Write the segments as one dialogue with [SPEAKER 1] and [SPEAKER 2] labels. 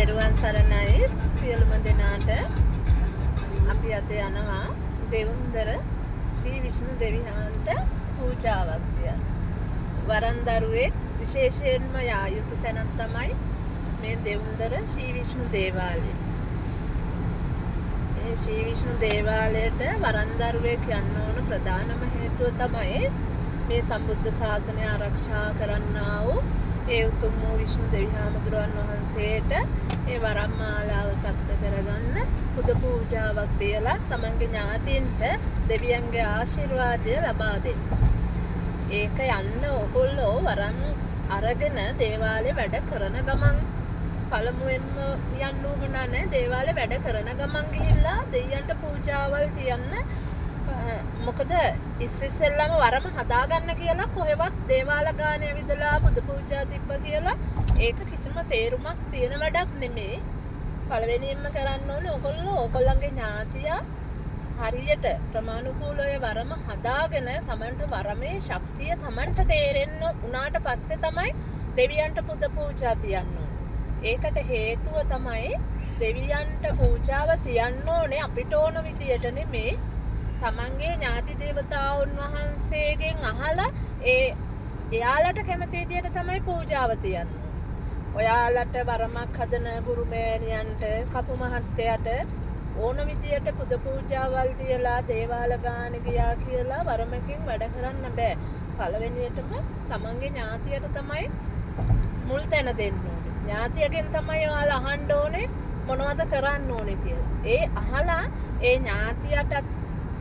[SPEAKER 1] තෙරුවන් සරණයි සියලුම දෙනාට. අපි අද යනවා දෙවුන්දර ශ්‍රී විෂ්ණු දෙවියන්ට පූජාවක් තියන්න. වරන් දරුවෙක් විශේෂයෙන්ම යා යුතු තැනක් තමයි මේ දෙවුන්දර ශ්‍රී විෂ්ණු දේවාලය. මේ ශ්‍රී විෂ්ණු දේවාලයට වරන් දරුවෙක් යන්න ඕන ප්‍රධානම හේතුව තමයි මේ සම්බුද්ධ ශාසනය ආරක්ෂා කරන්නා වූ ඒ උතුම් වූ විෂ්ණු දෙවිහාමුදුරන් වහන්සේට ඒ වරම් මාලාව සත්‍ය කරගන්න පුද පූජාවක් තියලා තමන්ගේ ඥාතීන්ට දෙවියන්ගේ ආශිර්වාදය ලබා දෙන්න. ඒක යන්න ඔයගොල්ලෝ වරම් අරගෙන දේවාලේ වැඩ කරන ගමන් පළමුවෙන්ම යන්න ඕන නැහැ. දේවාලේ වැඩ කරන ගමන් ගිහිල්ලා දෙවියන්ට පූජාවල් තියන්න. මොකද ඉස්සෙල්ලාම වරම හදාගන්න කියලා කොහෙවත් දේවාල ගානේ ඇවිදලා පුද පූජා තිබ්බ කියලා ඒක කිසිම තේරුමක් තියෙන වැඩක් නෙමෙයි. පළවෙනියෙන්ම කරන්න ඕනේ ඔයගොල්ලන්ගේ ඥාතියා හරියට ප්‍රමාණිකූලව වරම හදාගෙන තමන්ට වරමේ ශක්තිය තමන්ට තේරෙන්න උනාට පස්සේ තමයි දෙවියන්ට පුද පූජා තියන්න ඕනේ. ඒකට හේතුව තමයි දෙවියන්ට පූජාව තියන්න ඕනේ අපිට ඕන විදියට නෙමෙයි. තමන්ගේ ඥාති දේවතාවුන් වහන්සේගෙන් අහලා එයාලට කැමති විදියට තමයි පූජාව තියන්නේ. ඔයාලට වරමක් හදන ගුරුමෑණියන්ට කපු මහත්තයාට ඕන විදියට පුද පූජාවල් තියලා දේවාල ගාන ගියා කියලා වරමකින් වැඩ කරන්න බෑ. පළවෙනියටම තමන්ගේ ඥාතියට තමයි මුල් තැන දෙන්න ඕනේ. ඥාතියගෙන් තමයි ඔයාලා අහන්න ඕනේ මොනවද කරන්න ඕනේ කියලා. ඒ අහලා ඒ ඥාතියටත්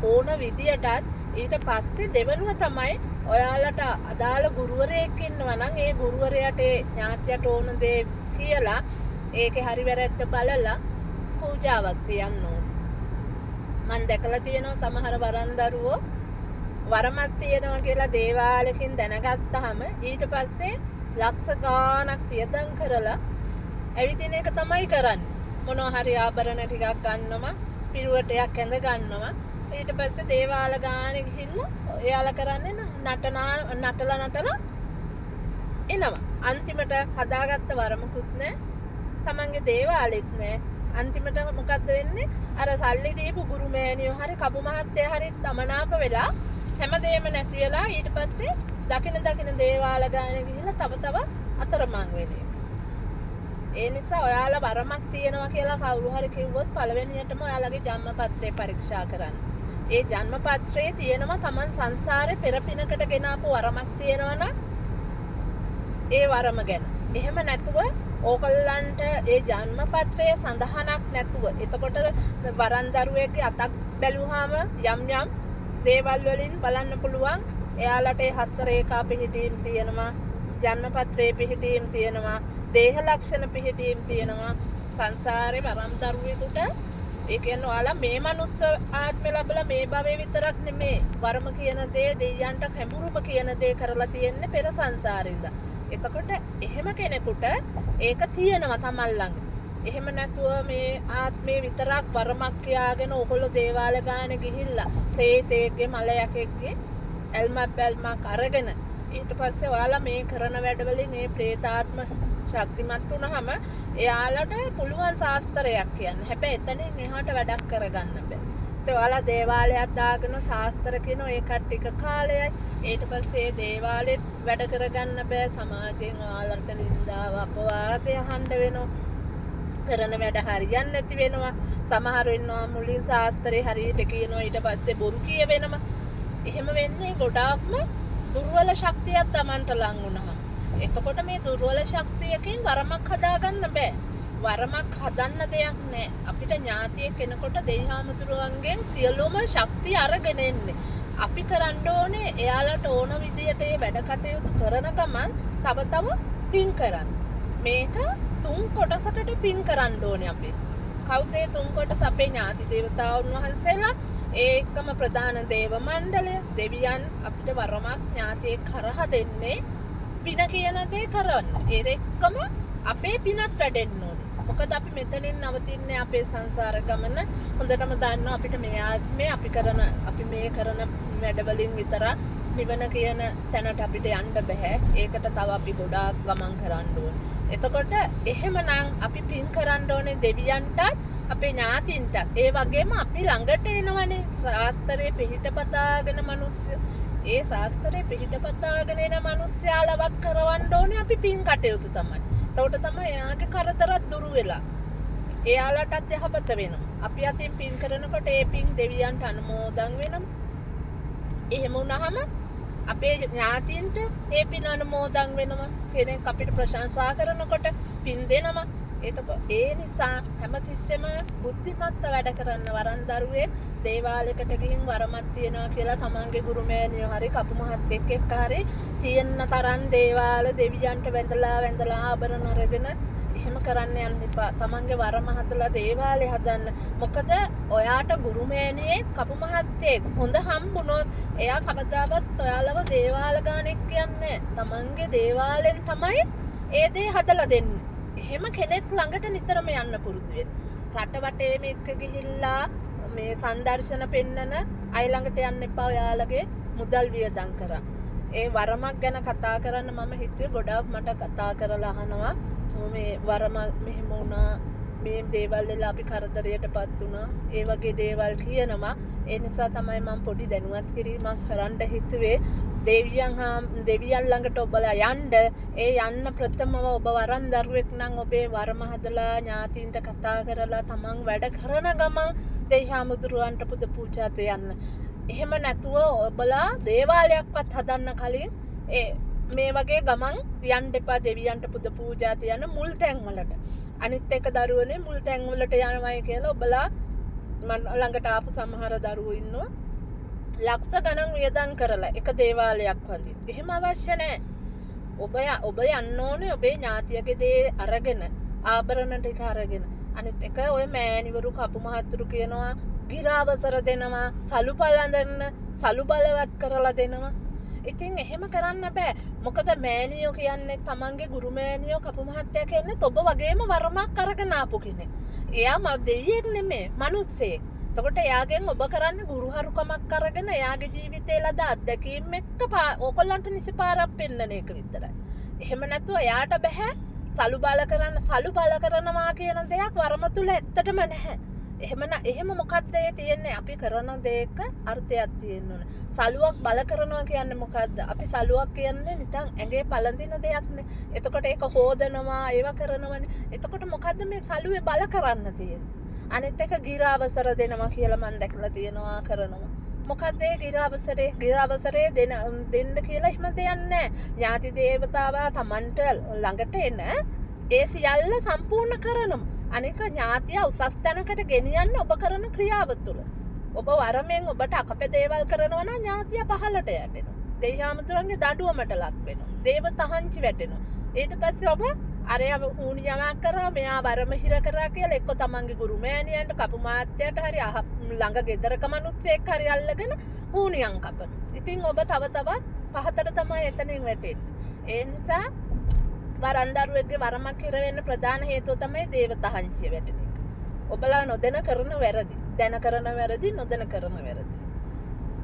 [SPEAKER 1] ඕන විදියටත් ඊට පස්සේ දෙවෙනුව තමයි ඔයාලට අදාළ ගුරුවරයෙක් ඉන්නවා නම් ඒ ගුරුවරයාට ඒ ඥාතියට ඕන දේ කියලා ඒකේ හරි වැරද්ද බලලා පූජාවක් තියන්න ඕන. මම දැකලා තියෙනවා සමහර වරන් දරුවෝ වරමක් තියනවා කියලා දේවාලකින් දැනගත්තාම ඊට පස්සේ ලක්ෂ ගාණක් වියදම් කරලා ඇවිදින එක තමයි කරන්නේ. මොනවා හරි ආභරණ ටිකක් ගන්නවා, පිරුවටයක් ඇඳ ගන්නවා. ඊට පස්සේ දේවාල ගානේ ගිහිල්ලා එයාලා කරන්නේ නටලා එනවා. අන්තිමට හදාගත්ත වරමකුත් නැහැ. තමන්ගේ දේවාලෙත් නැහැ. අන්තිමට මොකද්ද වෙන්නේ? අර සල්ලි දීපු ගුරුමෑණියෝ හරි කපු මහත්තයා හරි තමනාප වෙලා හැමදේම නැති වෙලා ඊට පස්සේ දකින දේවාල ගානේ ගිහිල්ලා තව අතරමං වෙන්නේ. ඒ නිසා ඔයාලා වරමක් තියෙනවා කියලා කවුරු හරි කිව්වොත් පළවෙනියටම ඔයාලගේ ජන්මපත්‍රය පරීක්ෂා කරන්න. ඒ ජන්මපත්‍රයේ තියෙනවා Taman සංසාරේ පෙර පිනකට ගෙනාපු වරමක් තියෙනවා නම් ඒ වරම ගැන. එහෙම නැතුව ඕගොල්ලන්ට ඒ ජන්මපත්‍රයේ සඳහනක් නැතුව එතකොට වරන් දරුවෙක්ගේ අතක් බැලුවාම යම් දේවල් වලින් බලන්න පුළුවන් එයාලට ඒ හස්ත රේඛා පිහිටීම් තියෙනවා, ජන්මපත්‍රයේ පිහිටීම් තියෙනවා, දේහ ලක්ෂණ පිහිටීම් තියෙනවා. සංසාරේ වරම් දරුවෙකුට ඒ කියන්නේ ඔයාලා මේ මනුස්ස ආත්මය ලැබලා මේ භවයේ විතරක් නෙමේ වරම කියන දේ දෙයයන්ට හැඹුරුම කියන දේ කරලා තියෙන්නේ පෙර සංසාරෙන්ද. එතකොට එහෙම කෙනෙකුට ඒක තියෙනවා තමන් ළඟ. එහෙම නැතුව මේ ආත්මේ විතරක් වරමක් කියාගෙන ඔයගොල්ලෝ දේවාල ගානේ ගිහිල්ලා ප්‍රේතයෙක්ගේ මලයකෙක්ගේ ඇල්මක් අරගෙන ඊට පස්සේ ඔයාලා මේ කරන වැඩවලින් මේ ප්‍රේතාත්ම ශක්තිමත් වුණාම එයාලට පුළුවන් ශාස්ත්‍රයක් කියන්නේ. හැබැයි එතනින් එහාට වැඩක් කරගන්න බෑ. ඒත් ඔයාලා දේවාලයක් දාගෙන ශාස්ත්‍ර කියන ඒකට ටික කාලයයි. ඊට පස්සේ දේවාලෙත් වැඩ කරගන්න බෑ. සමාජයෙන් ඔයාලට නින්දාව අපවාදය අහන්න වෙනවා. කරන වැඩ හරියන්නේ නැති වෙනවා. සමහර වෙනවා මුලින් ශාස්ත්‍රේ හරියට කියනවා ඊට පස්සේ බොරු කියවෙනවා. එහෙම වෙන්නේ ගොඩාක්ම දුර්වල ශක්තියක් Tamanට ලං වුණා. එතකොට මේ දුර්වල ශක්තියකින් වරමක් හදාගන්න බෑ. වරමක් හදන්න දෙයක් නෑ. අපිට ඥාතියෙක් කෙනෙකුට දෙවිහාමුදුරුවන්ගෙන් සියලුම ශක්තිය අරගෙන එන්නේ. අපි කරන්න ඕනේ එයාලට ඕන විදියට ඒ වැඩ කටයුතු කරන ගමන් තව පින් කරන්න. මේක 3 කොටසකට පින් කරන්න ඕනේ අපි. කවුද ඒ 3 කොටස? අපේ ඥාති දේවතාවුන් වහන්සේලා, ඒකම ප්‍රධාන දේව මණ්ඩලය, දෙවියන් අපිට වරමක් ඥාතියෙක් කරහා දෙන්නේ පින කියන දේ කරන්න. ඒ එක්කම අපේ පිනත් වැඩෙන්න ඕනේ. මොකද අපි මෙතනින් නවතින්නේ අපේ සංසාර ගමන. හොඳටම දන්නවා අපිට මේ ආත්මේ අපි මේ කරන වැඩවලින් විතර නිවන කියන තැනට අපිට යන්න බෑ. ඒකට තව අපි ගොඩාක් ගමන් කරන්න ඕනේ. එතකොට එහෙමනම් අපි පින් කරන්න ඕනේ දෙවියන්ටත් අපේ ඥාතින්ටත්. ඒ වගේම අපි ළඟට එනවනේ ශාස්ත්‍රයේ පිහිටපතාගෙන මිනිස්සු. ඒ ශාස්ත්‍රයේ පිහිටපතාගෙන එන මිනිස්සයාලවත් කරවන්න ඕනේ අපි පින් කටයුතු තමයි. එතකොට තමයි එයාගේ කරදරත් දුරු වෙලා. එයාලටත් යහපත වෙනවා. අපි අතින් පින් කරනකොට ඒ පින් දෙවියන්ට අනුමෝදන් වෙනවා. එහෙම වුණාම අපේ ඥාතින්ට ඒ පින් අනුමෝදන් වෙනවා. කෙනෙක් අපිට ප්‍රශංසා කරනකොට පින් දෙනවා. ඒ නිසා හැමතිස්සෙම බුද්ධිමත්ව වැඩ කරන්න වරන් දරුවේ දේවාලයකට ගිහින් වරමක් තියනවා කියලා තමන්ගේ ගුරුමෑණියෝ හරි කපු මහත්තයෙක් එක්ක හරි තියෙන තරම් දේවාල දෙවියන්ට වැඳලා ආභරණ අරගෙන එහෙම කරන්න යන්න එපා. තමන්ගේ වරම හදලා දේවාලේ හදන්න. මොකද ඔයාට ගුරුමෑණියෙක් කපු මහත්තයෙක් හොඳ හම්බුනොත් එයා කවදාවත් ඔයාලව දේවාල ගානෙක් කියන්නේ. තමන්ගේ දේවාලෙන් තමයි ඒ දේ හදලා දෙන්නේ. එහෙම කෙනෙක් ළඟට නිතරම යන්න පුරුදු වෙන්න. රට වටේම එක්ක ගිහිල්ලා මේ සංදර්ශන පෙන්නන අය ළඟට යන්න එපා ඔයාලගේ මුදල් වියදම් කරා. ඒ වරමක් ගැන කතා කරන්න මම හිතුවේ ගොඩාක් මට කතා කරලා අහනවා. මේ වරම මෙහෙම වුණා මේ දේවල් වල අපි කරදරයටපත් වුණා. ඒ වගේ දේවල් කියනවා. ඒ නිසා තමයි මම පොඩි දැනුවත් කිරීමක් කරන්න හිතුවේ. දෙවියන් ළඟට ඔබලා යන්න. ඒ යන්න ප්‍රථමව ඔබ වරන් දරුවෙක් නම් ඔබේ වරම හදලා ඥාතින්ට කතා කරලා තමන් වැඩ කරන ගමන් දේශාමුදුරුවන්ට පුද පූජාට යන්න. එහෙම නැතුව ඔබලා දේවාලයක්වත් හදන්න කලින් මේ වගේ ගමන් යන්න එපා. දෙවියන්ට පුද පූජාට යන මුල් තැන් වලට. අනිත් එක දරුවනේ මුල් තැන් වලට යනවායි කියලා ඔබලා මම ළඟට ආපු සමහර දරුවෝ ඉන්නවා. ලක්ෂ ගණන් වියදම් කරලා එක දේවාලයක් වඳින්න. එහෙම අවශ්‍ය නැහැ. ඔබ යන්න ඕනේ ඔබේ ඥාතියගේ දේ අරගෙන ආභරණ ටික අරගෙන. අනිත් එක ඔය මෑණිවරු කපු මහත්තුරු කියනවා ගිරාවසර දෙනවා, සලු පළඳන්න, සලු බලවත් කරලා දෙනවා. ඉතින් එහෙම කරන්න බෑ. මොකද මෑණියෝ කියන්නේ තමන්ගේ ගුරු මෑණියෝ කපු මහත්තයා කියන්නේ ඔබ වගේම වරමක් අරගෙන ආපු කෙනෙක්. එයා දෙවියෙක් නෙමෙයි, මිනිස්සෙක්. එතකොට එයාගෙන් ඔබ කරන්නේ ගුරුහරුකමක් අරගෙන එයාගේ ජීවිතේ ලද අත්දැකීම් එක්ක ඕගොල්ලන්ට නිසි පාරක් පෙන්නන එක විතරයි. එහෙම නැතුව එයාට බෑ සලු බල කරනවා කියන දෙයක් වරම තුල ඇත්තටම නැහැ. එහෙම මොකක්ද ඒ තියෙන්නේ? අපි කරන දෙයක අර්ථයක් තියෙන්න ඕන. සලුවක් බල කරනවා කියන්නේ මොකද්ද? අපි සලුවක් කියන්නේ නිකන් ඇඟේ පළඳින දෙයක් නේ. එතකොට ඒක හොදනවා, ඒව කරනවනේ. එතකොට මොකද්ද මේ සලුවේ බල කරන්න තියෙන්නේ? අනිත් එක ගිරාවසර දෙනවා කියලා මම දැකලා තියෙනවා කරනවා. මොකද ඒ ගිරාවසරේ දෙන්න කියලා එහෙම දෙයක් නැහැ. ඥාති දේවතාවා Tamanට ළඟට එන ඒ සියල්ල සම්පූර්ණ කරනවා. අනික ඥාතිය උසස් තැනකට ගෙනියන්න ඔබ කරන ක්‍රියාව තුළ. ඔබ වරමෙන් ඔබට අකපේ දේවල් කරනවා නම් ඥාතිය පහළට යටෙනවා. දෙවියන්තුන්ගේ දඬුවමට ලක් වෙනවා. දේව තහංචි වැටෙනවා. ඊට පස්සේ ඔබ අරයා ඌණියමක් කරා මෙයා වරම හිර කරා කියලා එක්ක තමන්ගේ ගුරු මෑණියන්ට කපු මාත්‍යට හරි ළඟ ගෙදරක මිනිස්සෙක් හරි අල්ලගෙන ඌණියන් කපන. ඉතින් ඔබ තව පහතට තමයි එතනින් වැටෙන්නේ. ඒ නිසා වරන්දරුවෙක්ගේ වරමක් හිර වෙන්න ප්‍රධාන හේතුව තමයි දේවතහංචිය වැටෙන එක. ඔබලා නොදැන කරන වැරදි, දැන කරන වැරදි, නොදැන කරන වැරදි.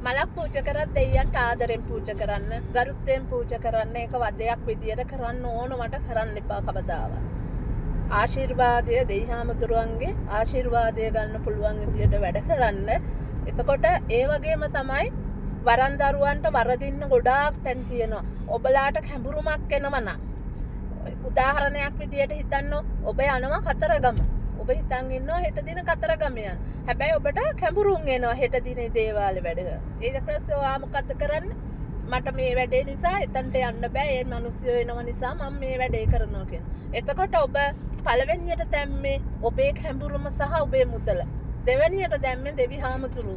[SPEAKER 1] මලක් පූජා කරත් දෙයයන්ට ආදරෙන් පූජා කරන්න, ගරුත්වයෙන් පූජා කරන්න. ඒක වදයක් විදියට කරන්න ඕන මට කරන්න එපා කවදාවත්. ආශිර්වාදය දෙවිහාමුදුරුවන්ගේ ආශිර්වාදය ගන්න පුළුවන් විදියට වැඩ කරන්න. එතකොට ඒ වගේම තමයි වරන්දරුවන්ට වරදින්න ගොඩාක් තැන් තියෙනවා. ඔබලාට කැඹුරුමක් එනවා නම් උදාහරණයක් විදියට හිතන්න ඔබ යනවා කතරගම. ඔබ හිතන් ඉන්නවා හෙට දින කතරගම යන්න. හැබැයි ඔබට කැඹුරුන් එනවා හෙට දිනේ දේවාලේ වැඩ කරලා. ඊට පස්සේ ඔයා මොකද්ද කරන්නේ? මට මේ වැඩේ නිසා එතනට යන්න බෑ. ඒ මිනිස්සු එනව නිසා මම මේ වැඩේ කරනවා කියන. එතකොට ඔබ පළවෙනියට දැම්මේ ඔබේ කැඹුරුම සහ ඔබේ මුදල. දෙවෙනියට දැම්මේ දෙවිහාමුදුරු.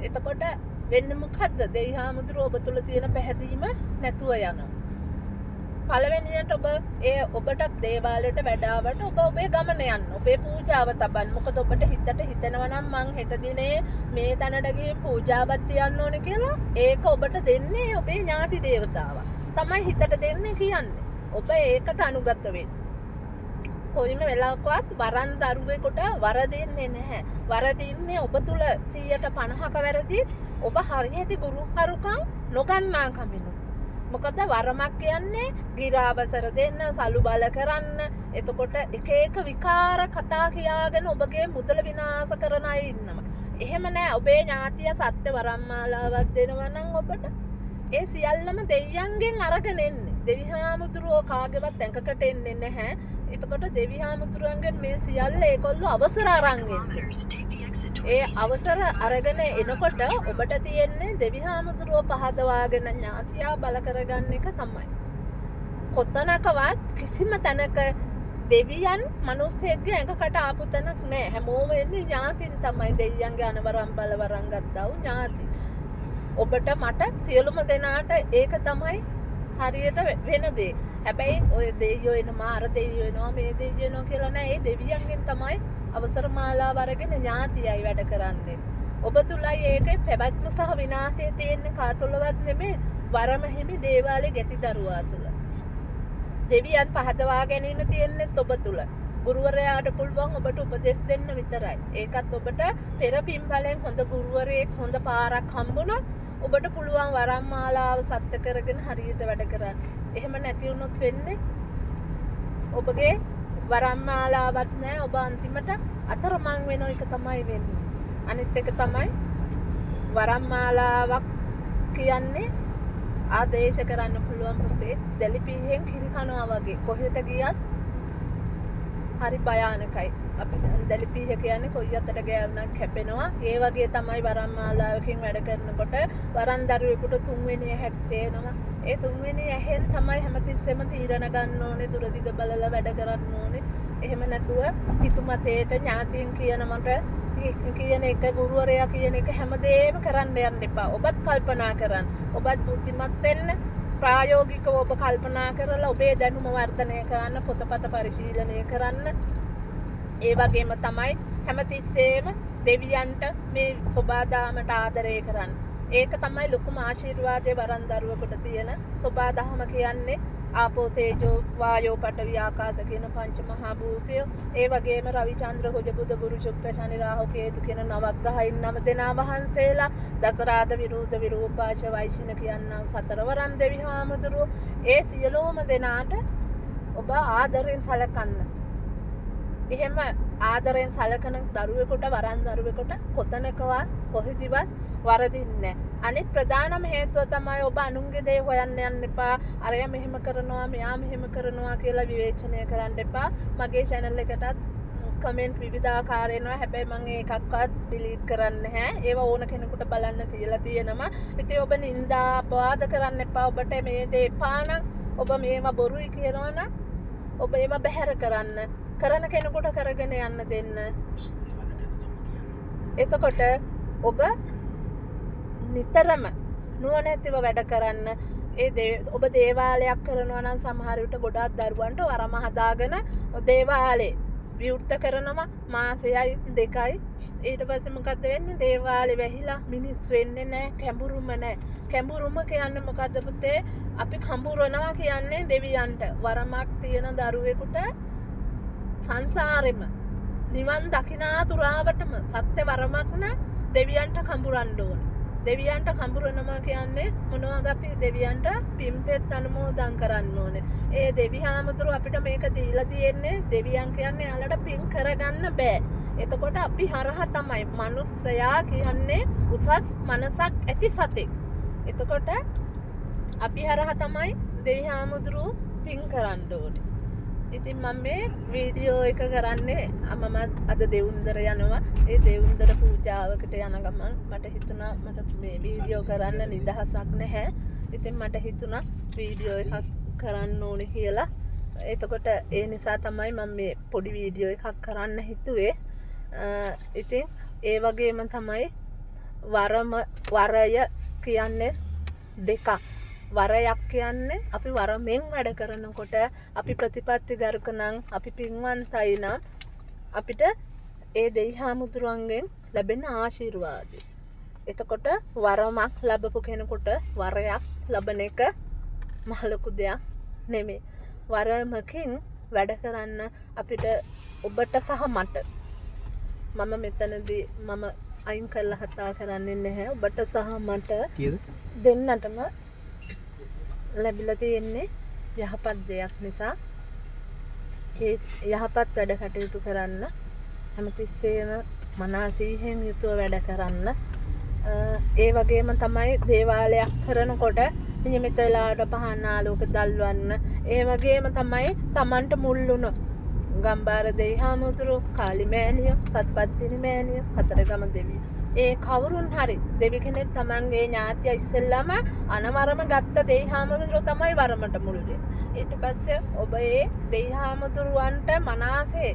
[SPEAKER 1] එතකොට වෙන්නේ මොකද්ද? දෙවිහාමුදුරු ඔබ තුල තියෙන පැහැදීම නැතුව යනවා. පළවෙනියට ඔබට දේවාලයට වැඩාවට ඔබ ඔබේ ගමන යන්න. ඔබේ පූජාව තබන්න. මොකද ඔබට හිතට හිතෙනවා නම් මං හෙට දිනේ මේ තැනට ගිහින් පූජාවක් තියන්න ඕනේ කියලා ඒක ඔබට දෙන්නේ ඔබේ ඥාති දේවතාවා. තමයි හිතට දෙන්නේ කියන්නේ. ඔබ ඒකට අනුගත වෙන්න. කොයිම වෙලාවකවත් වරන් දරුවෙකුට වරදින්නේ නැහැ. වරදින්නේ ඔබ තුල 150ක වැරදිත් ඔබ හරියට ගුරු හරුකම් නොගන්නා කමිනු. මොකද වරමක් කියන්නේ ගිරාවසර දෙන්න සලු බල කරන්න එතකොට එක විකාර කතා කියාගෙන ඔබගේ මුදල විනාශ කරන අය ඉන්නවා. එහෙම නෑ ඔබේ ඥාතිය සත්‍ය වරම්මාලාවක් දෙනවා නම් ඔබට ඒ සියල්ලම දෙවියන්ගෙන් අරගෙන එන්නේ. දෙවි හාමුදුරුවෝ කාගේවත් ඇඟකට එන්නේ නැහැ. එතකොට දෙවි හාමුදුරුවන්ගෙන් මේ සියල්ල ඒගොල්ලෝ අවසර අරන් එන්නේ. ඒ අවසර අරගෙන එනකොට ඔබට තියෙන්නේ දෙවි හාමුදුරුවෝ පහදවාගෙන ඥාතියා බල කරගන්න එක තමයි. කොතනකවත් කිසිම තැනක දෙවියන් මිනිස්සෙක්ගේ ඇඟකට ආපු තැනක් නෑ. හැමෝම එන්නේ ඥාතින් තමයි. දෙවියන්ගේ අනවරම් බලවරම් ගත්තා වූ ඥාති. ඔබට මට සියලුම දෙනාට ඒක තමයි හරියට වෙන දේ. හැබැයි ඔය දෙයියෝ එනවා අර දෙයියෝ එනවා මේ දෙයියෝ එනවා කියලා නෑ. ඒ දෙවියන්ගෙන් තමයි අවසර මාලාව අරගෙන ඥාතියයි වැඩ කරන්නේ. ඔබ තුලයි ඒකේ පැවැත්ම සහ විනාශය තියෙන්නේ කා තුලවත් නෙමෙයි වරම හිමි දේවාලේ ගැති දරුවා තුල. දෙවියන් පහදවා ගැනීම තියෙන්නේ ඔබ තුල. ගුරුවරයාට පුළුවන් ඔබට උපදෙස් දෙන්න විතරයි. ඒකත් ඔබට පෙර පින්බලෙන් හොඳ ගුරුවරයෙක් හොඳ පාරක් හම්බුනොත් ඔබට පුළුවන් වරම් මාලාව සත්‍ය කරගෙන හරියට වැඩ කරන්න. එහෙම නැති වුණොත් වෙන්නේ ඔබගේ වරම් මාලාවක් නැහැ. ඔබ අන්තිමට අතරමං වෙන එක තමයි වෙන්නේ. අනිත් එක තමයි වරම් මාලාවක් කියන්නේ ආදේශ කරන්න පුළුවන් පුතේ දැලිපිහෙන් කිරි කනවා වගේ කොහෙට ගියත් හරි භයානකයි. අපි දැලිපිහ කියන්නේ කොයි අතට ගෑවුණත් කැපෙනවා. ඒ වගේ තමයි වරම් මාලාවකින් වැඩ කරනකොට වරන් දරුවෙකුට තුන්වෙනි ඇහක් තේනවා. ඒ තුන්වෙනි ඇහෙන් තමයි හැමතිස්සෙම තීරණ ගන්න ඕනේ, දුරදිග බලලා වැඩ කරන්න ඕනේ. එහෙම නැතුව හිතුමතේට ඥාතියින් කියන මට කියන එක ගුරුවරයා කියන එක හැමදේම කරන්න යන්න එපා. ඔබත් කල්පනා කරන්න. ඔබත් බුද්ධිමත් වෙන්න. ප්‍රායෝගිකව ඔබ කල්පනා කරලා ඔබේ දැනුම වර්ධනය කරන්න, පොතපත පරිශීලනය කරන්න. ඒ වගේම තමයි හැමතිස්සෙම දෙවියන්ට මේ සබාදාමට ආදරය කරන්න. ඒක තමයි ලොකුම ආශිර්වාදයේ වරන් දරුවෙකුට තියෙන සබාදාම කියන්නේ. ආපෝ තේජෝ වායෝ පඨවි ආකාශ කියන පංච මහා භූතය. ඒ වගේම රවි චන්ද්‍ර කුජ බුධ ගුරු ශුක්‍ර ශනි රාහු කේතු කියන නවග්‍රහයින් නම දෙනා වහන්සේලා දසරාද විරුද්ධ විරූපාශ වෛශින කියනවා සතරවරම් දෙවි හාමුදුරුවෝ. ඒ සියලුම දෙනාට ඔබ ආදරෙන් සලකන්න. එහෙම ආදරෙන් සලකන දරුවෙකුට වරන් දරුවෙකුට කොතනකවත් කොහෙදිවත් වරදින්නේ නැහැ. අනිත් ප්‍රධානම හේතුව තමයි ඔබ අනුන්ගේ දේ හොයන්න යන්න එපා. අරයා මෙහෙම කරනවා මෙයා මෙහෙම කරනවා කියලා විවේචනය කරන්න එපා. මගේ channel එකටත් කමෙන්ට් විවිධාකාර එනවා. හැබැයි මම ඒකක්වත් ඩිලීට් කරන්නේ නැහැ. ඒව ඕන කෙනෙකුට බලන්න තියලා තියෙනවා. ඉතින් ඔබ නින්දා අපවාද කරන්න එපා. ඔබට මේ දේ එපා නම් ඔබ මේවා බොරුයි කියනවා නම් ඔබ ඒවා බැහැර කරන්න. කරන කෙනෙකුට කරගෙන යන්න දෙන්න. එතකොට ඔබ නිතරම නුවණැතිව වැඩ කරන්න. ඔබ දේවාලයක් කරනවා නම් සමහර විට ගොඩාක් දරුවන්ට වරම හදාගෙන දේවාලේ විවෘත කරනවා මාසයයි දෙකයි. ඊට පස්සේ මොකද වෙන්නේ? දේවාලේ වැහිලා මිනිස් වෙන්නේ නැහැ, කැඹුරුම නැහැ. කැඹුරුම කියන්නේ මොකද්ද පුතේ? අපි කඹුරනවා කියන්නේ දෙවියන්ට. වරමක් තියෙන දරුවෙකුට සංසාරෙම නිවන් දකිනා තුරාවටම සත්‍ය වරමක් නම් දෙවියන්ට කඹුරන්න ඕනේ. දෙවියන්ට කඹුරනවා කියන්නේ මොනවද? අපි දෙවියන්ට පින්පෙත් අනුමෝදන් කරන්න ඕනේ. ඒ දෙවි හාමුදුරුව අපිට මේක දීලා තියෙන්නේ. දෙවියන් කියන්නේ යාළට පින් කරගන්න බෑ. එතකොට අපි හරහා තමයි මනුස්සයා කියන්නේ උසස් මනසක් ඇති සතෙක්. එතකොට අපි හරහා තමයි දෙවි හාමුදුරුව පින් කරන්න ඕනේ. ඉතින් මම මේ වීඩියෝ එක කරන්නේ මම අද දෙවුන්දර යනවා. ඒ දෙවුන්දර පූජාවකට යන ගමන් මට හිතුණා මට මේ වීඩියෝ කරන්න නිදහසක් නැහැ. ඉතින් මට හිතුණා වීඩියෝ එකක් කරන්න ඕනේ කියලා. එතකොට ඒ නිසා තමයි මම මේ පොඩි වීඩියෝ එකක් කරන්න හිතුවේ. ඉතින් ඒ වගේම තමයි වරය කියන්නේ දෙකක්. වරයක් කියන්නේ අපි වරමෙන් වැඩ කරනකොට අපි ප්‍රතිපත්ති ගරුක නම් අපි පින්වන්තයි නම් අපිට ඒ දෙවි හාමුදුරුවන්ගෙන් ලැබෙන ආශිර්වාදය. එතකොට වරමක් ලැබපු කෙනෙකුට වරයක් ලබන එක මහ ලොකු දෙයක් නෙමෙයි. වරමකින් වැඩ කරන්න අපිට ඔබට සහ මට මම මෙතනදී මම අයින් කරලා කතා කරන්නේ නැහැ. ඔබට සහ මට
[SPEAKER 2] කීයද?
[SPEAKER 1] දෙන්නටම ලැබිලා තියෙන්නේ යහපත් දෙයක් නිසා ඒ යහපත් වැඩ කටයුතු කරන්න හැමතිස්සෙම මනසින් යුතුව වැඩ කරන්න. ඒ වගේම තමයි දේවාලයක් කරනකොට නියමිත වෙලාවට පහන් ආලෝක දල්වන්න. ඒ වගේම තමයි Tamanට මුල් වුණ ගම්බාර දෙවිහාමුදුරු, කාලිමෑණිය, සත්පත්තිනි මෑණිය, කතරගම දෙවිය. ඒ කවුරුන් හරි දෙවි කෙනෙක් Tamanගේ ඥාතිය ඉස්සෙල්ලාම අනවරම ගත්ත දෙවිහාමුදුරු තමයි වරමට මුල් වෙන්නේ. ඊට පස්සේ ඔබ ඒ දෙවිහාමුදුරුවන්ට මනසේ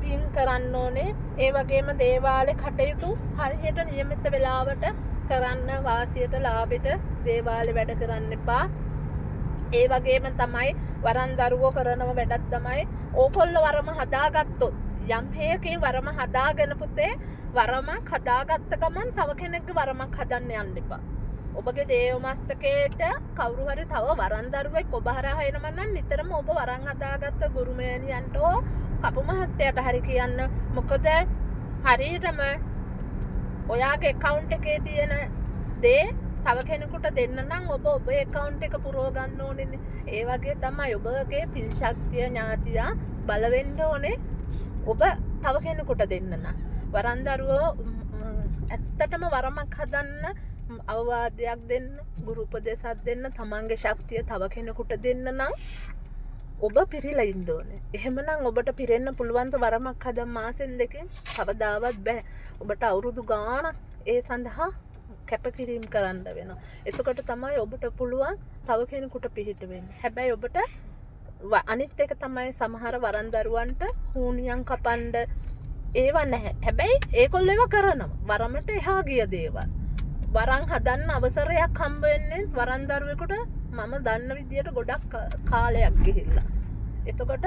[SPEAKER 1] පින් කරන්න ඕනේ. ඒ වගේම දේවාලේ කටයුතු හරියට නියමිත වෙලාවට කරන්න, වාසියට ලාභෙට දේවාලේ වැඩ කරන්න එපා. ඒ වගේම තමයි වරන් දරුවෝ කරනව වැඩක් තමයි ඕකොල්ල වරම හදාගත්තොත් යම් හේයකින් වරම හදාගෙන පුතේ වරමක් හදාගත්ත ගමන් තව කෙනෙක්ගේ වරමක් හදන්න යන්න එපා. ඔබගේ දේව මස්තකයට කවුරු හරි තව වරන් දරුවෙක් ඔබ හරහා එනම නම් නිතරම ඔබ වරන් හදාගත්ත ගුරුමෑණියන්ට හෝ කපු මහත්තයාට හරි කියන්න. මොකද හරියටම ඔයාගේ account එකේ තියෙන දේ තව කෙනෙකුට දෙන්න නම් ඔබ ඔබේ account එක පුරව ගන්න ඕනේ. ඒ වගේ තමයි ඔබගේ පින් ශක්තිය ඥාතිය බල වෙන්න ඕනේ. ඔබ තව කෙනෙකුට දෙන්න නම් වරන් දරුවෝ ඇත්තටම වරමක් හදන්න, අවවාදයක් දෙන්න, ගුරු උපදේශයක් දෙන්න, තමන්ගේ ශක්තිය තව කෙනෙකුට දෙන්න නම් ඔබ පිරීලා ඉන්න ඕනේ. එහෙමනම් ඔබට පිරෙන්න පුළුවන් වරමක් හදන්න මාසෙන් දෙකෙන් කවදාවත් බෑ. ඔබට අවුරුදු ගාණක් ඒ සඳහා කැපකිරීම කරන්න වෙනවා. එතකොට තමයි ඔබට පුළුවන් තව කෙනෙකුට පිහිට වෙන්න. හැබැයි ඔබට අනිත් එක තමයි සමහර වරන් දරුවන්ට හුනියන් කපන්න ඒව නැහැ. හැබැයි ඒකොල්ලෝ ඒව කරනවා. වරමට එහා ගිය දේවල්. වරන් හදන්න අවසරයක් හම්බ වෙන්නේ වරන් දරුවෙකුට මම දන්න විදියට ගොඩක් කාලයක් ගිහිල්ලා. එතකොට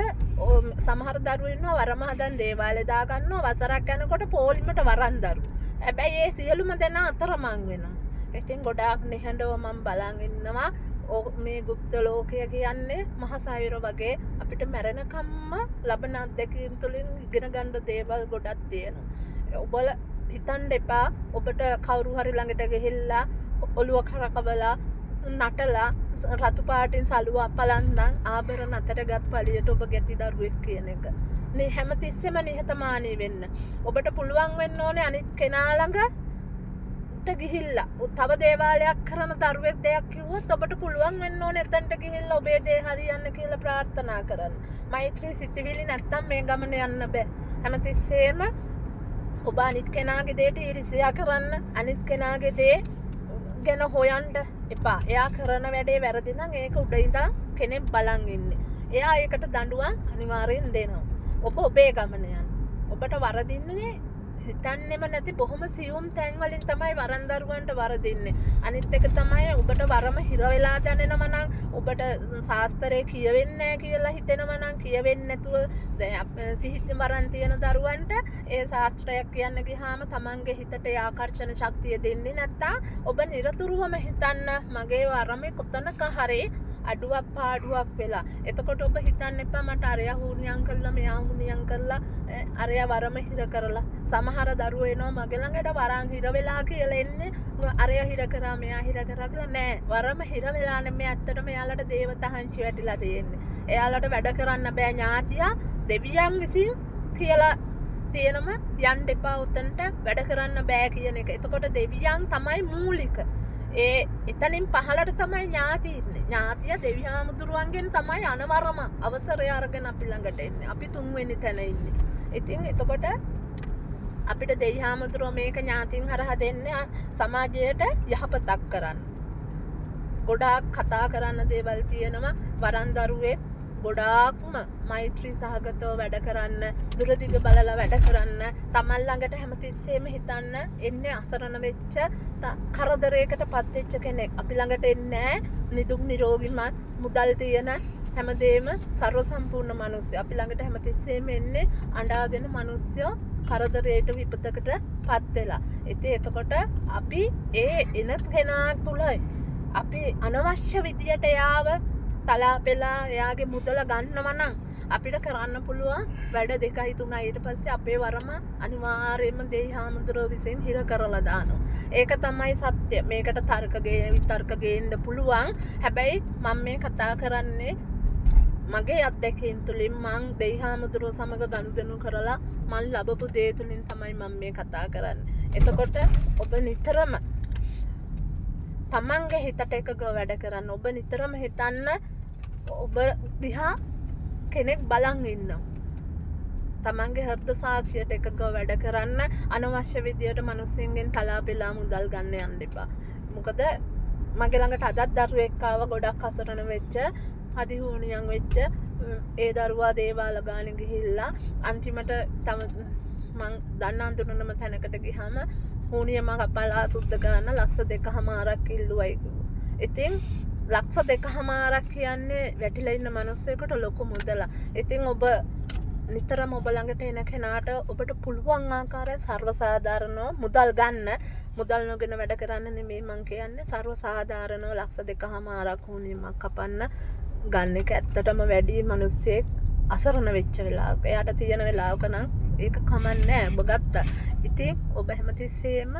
[SPEAKER 1] සමහර දරුවෝ ඉන්නවා වරම හදන් දේවාලේ දා ගන්නවා වසරක් යනකොට පොලිමට වරන් දරුවෝ. හැබැයි ඒ සියලුම දෙනා අතරමං වෙනවා. ඉතින් ගොඩාක් නිහඬව මම බලන් ඉන්නවා. මේ গুপ্ত ලෝකය කියන්නේ මහසයුර වගේ අපිට මැරෙනකම්ම ලබන අත්දැකීම් තුළින් ඉගෙන ගන්න දේවල් ගොඩක් තියෙනවා. ඔබලා හිතන්න එපා ඔබට කවුරු හරි ළඟට ගිහිල්ලා ඔළුව කරකවලා නටලා රතු පාටින් සලුව අපලන්නම් ආභරණ අතට ගත් පළියට ඔබ ගැති දරුවෙක් කියන එක. මේ හැමතිස්සෙම නිහතමානී වෙන්න. ඔබට පුළුවන් වෙන්න ඕනේ අනිත් කෙනා ළඟට ගිහිල්ලා තව දේවාලයක් කරන දරුවෙක් දෙයක් කිව්වොත් ඔබට පුළුවන් වෙන්න ඕනේ එතනට ගිහිල්ලා ඔබේ දේ හරියන්න කියලා ප්‍රාර්ථනා කරන්න. මෛත්‍රී සිතවිලි නැත්තම් මේ ගමන යන්න බෑ. හැමතිස්සෙම ඔබ අනිත් කෙනාගේ දේට ඊර්ෂ්‍යා කරන්න, අනිත් කෙනාගේ දේ ගැන හොයන්න එපා. එයා කරන වැඩේ වැරදි නම් ඒක උඩ ඉඳන් කෙනෙක් බලන් ඉන්නේ. එයා ඒකට දඬුවම් අනිවාර්යෙන් දෙනවා. ඔබ ඔබේ ගමන යන්න. ඔබට වරදින්නේ හිතන්නෙම නැති බොහොම සියුම් තැන් වලින් තමයි වරන් දරුවන්ට වරදින්නේ. අනිත් එක තමයි ඔබට වරම හිර වෙලා දැනෙනම නම් ඔබට ශාස්ත්‍රයේ කියවෙන්නේ නැහැ කියලා හිතෙනම නම් කියවෙන්නේ නැතුව දැන් සිහිත වරන් තියෙන දරුවන්ට ඒ ශාස්ත්‍රයක් කියන්න ගියාම තමන්ගේ හිතට ඒ ආකර්ෂණ ශක්තිය දෙන්නේ නැත්තම් ඔබ නිරතුරුවම හිතන්න මගේ වරමේ කොතනක හරි අඩුවක් පාඩුවක් වෙලා. එතකොට ඔබ හිතන්න එපා මට අරයා හුනියම් කරලා මෙයා හුනියම් කරලා අරයා වරම හිර කරලා. සමහර දරුවෝ එනවා මගේ ළඟට වරන් හිර වෙලා කියලා එන්නේ. අරයා හිර කරා මෙයා හිර කරා කියලා නෑ. වරම හිර වෙලා නෙමෙයි ඇත්තටම එයාලට දේවතහංචි වැටිලා තියෙන්නේ. එයාලට වැඩ කරන්න බෑ ඥාතියා දෙවියන් විසින් කියලා තියෙනම යන්න එපා උතන්ට වැඩ කරන්න බෑ කියන එක. එතකොට දෙවියන් තමයි මූලික. ඒ එතනින් පහලට තමයි ඥාති ඉන්නේ. ඥාතිය දෙවිහාමුදුරුවන්ගෙන් තමයි අනවරම අවසරය අරගෙන අපි ළඟට එන්නේ. අපි තුන්වෙනි තැන ඉන්නේ. ඉතින් එතකොට අපිට දෙවිහාමුදුරුවෝ මේක ඥාතින් හරහා දෙන්නේ සමාජයට යහපතක් කරන්න. ගොඩාක් කතා කරන්න දේවල් තියෙනවා. වරන් දරුවෙක් ගොඩාක්ම මෛත්‍රී සහගතව වැඩ කරන්න, දුරදිග බලලා වැඩ කරන්න, තමන් ළඟට හැමතිස්සෙම හිතන්න එන්නේ අසරණ වෙච්ච කරදරයකට පත් වෙච්ච කෙනෙක්. අපි ළඟට එන්නේ නිදුක් නිරෝගීමත් මුදල් තියෙන හැමදේම ਸਰව සම්පූර්ණ මිනිස්සු. අපි ළඟට හැමතිස්සෙම එන්නේ අඬාගෙන මිනිස්සු කරදරයට විපතකට පත් වෙලා. ඉතින් එතකොට අපි ඒ එන කෙනා තුල අපි අනවශ්‍ය විදියට යාව තලාපෙලා එයාගේ මුදල ගන්නවා නම් අපිට කරන්න පුළුවන් වැඩ දෙකයි තුනයි. ඊට පස්සේ අපේ වරම අනිවාර්යයෙන්ම දෙවි හාමුදුරුවෝ විසින් හිර කරලා දානවා. ඒක තමයි සත්‍ය. මේකට විතර්ක ගේන්න පුළුවන්. හැබැයි මම මේ කතා කරන්නේ මගේ අත්දැකීම් තුළින් මං දෙවි හාමුදුරුවෝ සමග ගනුදෙනු කරලා මං ලබපු දේ තුළින් තමයි මම මේ කතා කරන්නේ. එතකොට ඔබ නිතරම තමන්ගේ හිතට එකග වැඩ කරන්න. ඔබ නිතරම හිතන්න ඔබ දිහා කෙනෙක් බලන් ඉන්නවා. තමන්ගේ හෘද සාක්ෂියට එකග වැඩ කරන්න. අනවශ්‍ය විදියට මිනිස්සුන්ගෙන් තලාපෙලා මුදල් ගන්න යන්න එපා. මොකද මගේ ළඟට අදත් දරුවෙක් ආව ගොඩක් අසරණ වෙච්ච, අධිහූනියන් වෙච්ච ඒ දරුවා දේවාල ගාන ගිහිල්ලා අන්තිමට මං දන්න අඳුනනම තැනකට ගිහම හූනියම කපලා සුද්ධ කරන්න ලක්ෂ 2.5ක් ඉල්ලුවයි. ඉතින් ලක්ෂ 2.5ක් කියන්නේ වැටිලා ඉන්න මිනිස්සෙකුට ලොකු මුදලක්. ඉතින් ඔබ නිතරම ඔබ ළඟට එන කෙනාට ඔබට පුළුවන් ආකාරයෙන් සර්වසාධාරණව මුදල් ගන්න. මුදල් නොගෙන වැඩ කරන්න නෙමෙයි මං කියන්නේ. සර්වසාධාරණව ලක්ෂ 2.5ක් හූනියමක් කපන්න ගන්න එක ඇත්තටම වැඩි මිනිස්සෙක් අසරණ වෙච්ච වෙලාවක. එයාට තියෙන වෙලාවක නම් ඒක කමන්නේ ඔබ ගත්තා. ඉතින් ඔබ හැමතිස්සෙම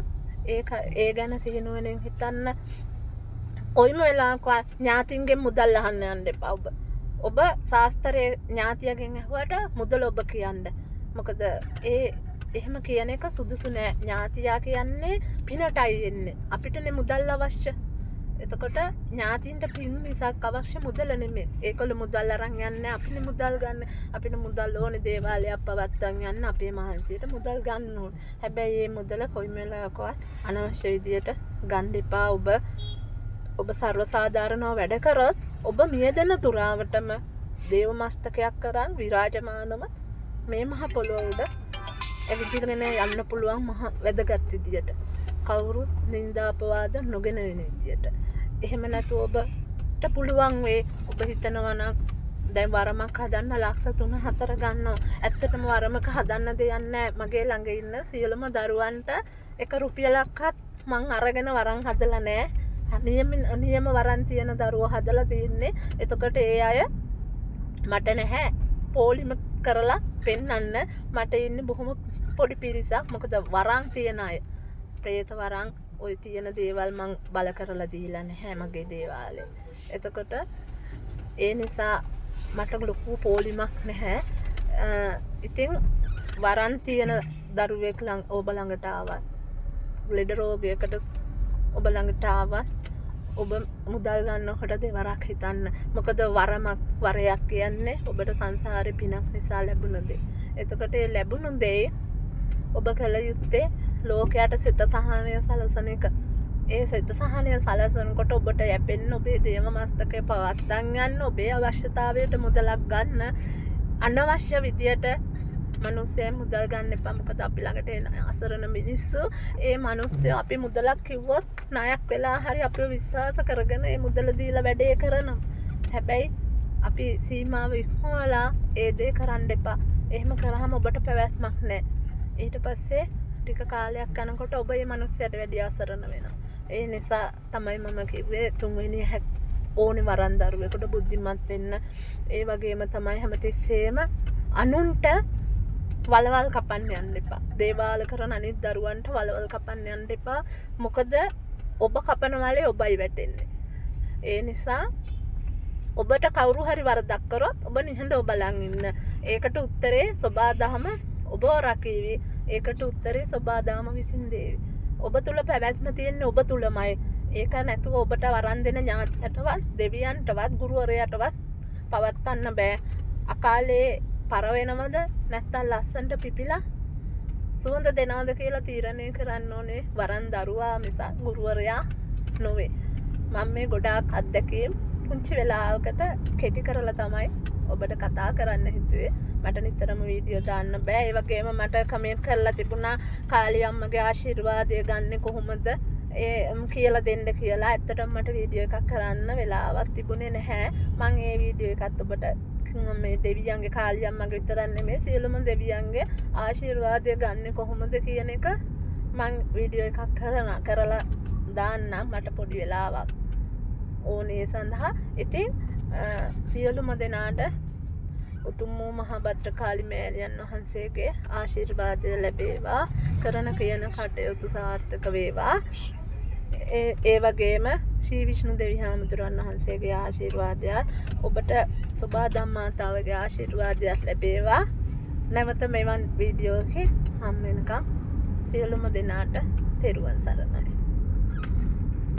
[SPEAKER 1] ඒ ගැන සිහිනුවණින් හිතන්න. කොයිම වෙලාවකවත් ඥාතින්ගෙන් මුදල් අහන්න යන්න එපා. ඔබ ශාස්ත්‍රයේ ඥාතියගෙන් ඇහුවට මුදල ඔබ කියන්න. මොකද එහෙම කියන එක සුදුසු නෑ. ඥාතියා කියන්නේ පිනටයි එන්නේ. අපිටනේ මුදල් අවශ්‍ය. එතකොට ඥාතින්ට පින් මිසක් අවශ්‍ය මුදල නෙමෙයි. ඒකවල මුදල් අරන් යන්නේ අපිනේ මුදල් ගන්න. අපිට මුදල් ඕනේ දේවාලයක් පවත්වන් යන්න අපේ මහන්සියට මුදල් ගන්න ඕනේ. හැබැයි මේ මුදල කොයිම වෙලාවකවත් අනවශ්‍ය විදියට ගන්න එපා. ඔබ සර්වසාධාරණව වැඩ කරොත් ඔබ මියදෙන තුරාවටම දේව මස්තකයක් කරන් විරාජමානව මේ මහ පොළොව උඩ ඇවිදගෙන යන්න පුළුවන් මහ වැදගත් විදියට. කවුරුත් නින්දා අපවාද නොගෙන වෙන විදියට. එහෙම නැතුව ඔබට පුළුවන් වේ. ඔබ හිතනවා නම් දැන් වරමක් හදන්න ලක්ෂ 3-4 ගන්නවා. ඇත්තටම වරමක හදන්න දෙයක් නැහැ. මගේ ළඟ ඉන්න සියලුම දරුවන්ට එක රුපියලක්වත් මං අරගෙන වරන් හදලා නැහැ. නියම වරන් තියෙන දරුවෝ හදලා තින්නේ. එතකොට ඒ අය මට නැහැ පොලිම කරලා පෙන්වන්න. මට ඉන්නේ බොහොම පොඩි පිරිසක්. මොකද වරන් තියන අය ප්‍රේත වරන් ඔය තියෙන දේවල් මං බල කරලා දීලා නැහැ මගේ දේවාලේ. එතකොට ඒ නිසා මට ලොකු පොලිමක් නැහැ. ඉතින් වරන් තියෙන දරුවෙක් ඔබ ළඟට ආවත්, ලෙඩ රෝගයකට ඔබ ළඟට ආවත්, ඔබ මුදල් ගන්නකොට දෙවරක් හිතන්න. මොකද වරයක් කියන්නේ ඔබට සංසාරේ පිනක් නිසා ලැබුණ දේ. එතකොට ඒ ලැබුණු දේ ඔබ කළ යුත්තේ ලෝකයට සිත සහනය සලසන එක. ඒ සිත සහනය සලසනකොට ඔබට යැපෙන්න ඔබේ දේව මස්තකය පවත්තන් යන්න, ඔබේ අවශ්‍යතාවයට මුදලක් ගන්න. අනවශ්‍ය විදියට මිනිස්සෙන් මුදල් ගන්න එපා. මොකද අපි ළඟට එන අසරණ මිනිස්සු ඒ මිනිස්සු අපි මුදලක් කිව්වොත් ණයක් වෙලා හරි අපිව විශ්වාස කරගෙන ඒ මුදල දීලා වැඩේ කරනවා. හැබැයි අපි සීමාව ඉක්මවලා ඒ දේ කරන්න එපා. එහෙම කරාම ඔබට පැවැත්මක් නැහැ. ඊට පස්සේ ටික කාලයක් යනකොට ඔබ මේ මිනිස්සයාට වැඩි අසරණ වෙනවා. ඒ නිසා තමයි මම කිව්වේ තුන්වෙනි ඕනේ වරන් දරුවෙකුට බුද්ධිමත් වෙන්න. ඒ වගේම තමයි හැමතිස්සෙම අනුන්ට වලවල් කපන්න යන්න එපා. දේවාල කරන අනිත් දරුවන්ට වලවල් කපන්න යන්න එපා. මොකද ඔබ කපන වලේ ඔබයි වැටෙන්නේ. ඒ නිසා ඔබට කවුරු හරි වරදක් කරොත් ඔබ නිහඬව බලන් ඉන්න. ඒකට උත්තරේ සබාදහම ඔබ රකීවි. ඒකට උත්තරේ සබාදහම විසින් දේවි. ඔබ තුල පැවැත්ම තියෙන්නේ ඔබ තුලමයි. ඒක නැතුව ඔබට වරන් දෙන ඥාතියටවත්, දෙවියන්ටවත්, ගුරුවරයාටවත් පවත්වන්න බෑ. අකාලේ පර වෙනවද නැත්තම් ලස්සන්ට පිපිලා සුවඳ දෙනවද කියලා තීරණය කරන්න ඕනේ වරන් දරුවා මිසක් ගුරුවරයා නොවේ. මම මේ ගොඩාක් අත්දැකීම් පුංචි වෙලාවකට කෙටි කරලා තමයි ඔබට කතා කරන්න හිතුවේ. මට නිතරම වීඩියෝ දාන්න බෑ. ඒ වගේම මට කමෙන්ට් කරලා තිබුණා කාලි අම්මගේ ආශිර්වාදය ගන්න කොහොමද කියලා දෙන්න කියලා. ඇත්තටම මට වීඩියෝ එකක් කරන්න වෙලාවක් තිබුණේ නැහැ. මම ඒ වීඩියෝ එකත් ඔබට මේ දෙවියන්ගේ කාලි අම්මගේ විතරක් නෙමෙයි සියලුම දෙවියන්ගේ ආශිර්වාදය ගන්න කොහොමද කියන එක මම වීඩියෝ එකක් කරලා දාන්න. මට පොඩි වෙලාවක් ඕනේ සඳහා. ඉතින් සියලුම දෙනාට උතුම් වූ මහා භද්‍රකාලි මෑණියන් වහන්සේගේ ආශිර්වාදය ලැබේවා. කරන කියන කටයුතු සාර්ථක වේවා. ඒ වගේම ශ්‍රී විෂ්ණු දෙවි හාමුදුරන් වහන්සේගේ ආශිර්වාදයත් ඔබට සුභාදම් මාතාවගේ ආශිර්වාදයක් ලැබේවා. නැවත මෙවන් වීඩියෝ එකකින් හම් වෙනකම් සියලුම දෙනාට තෙරුවන් සරණයි.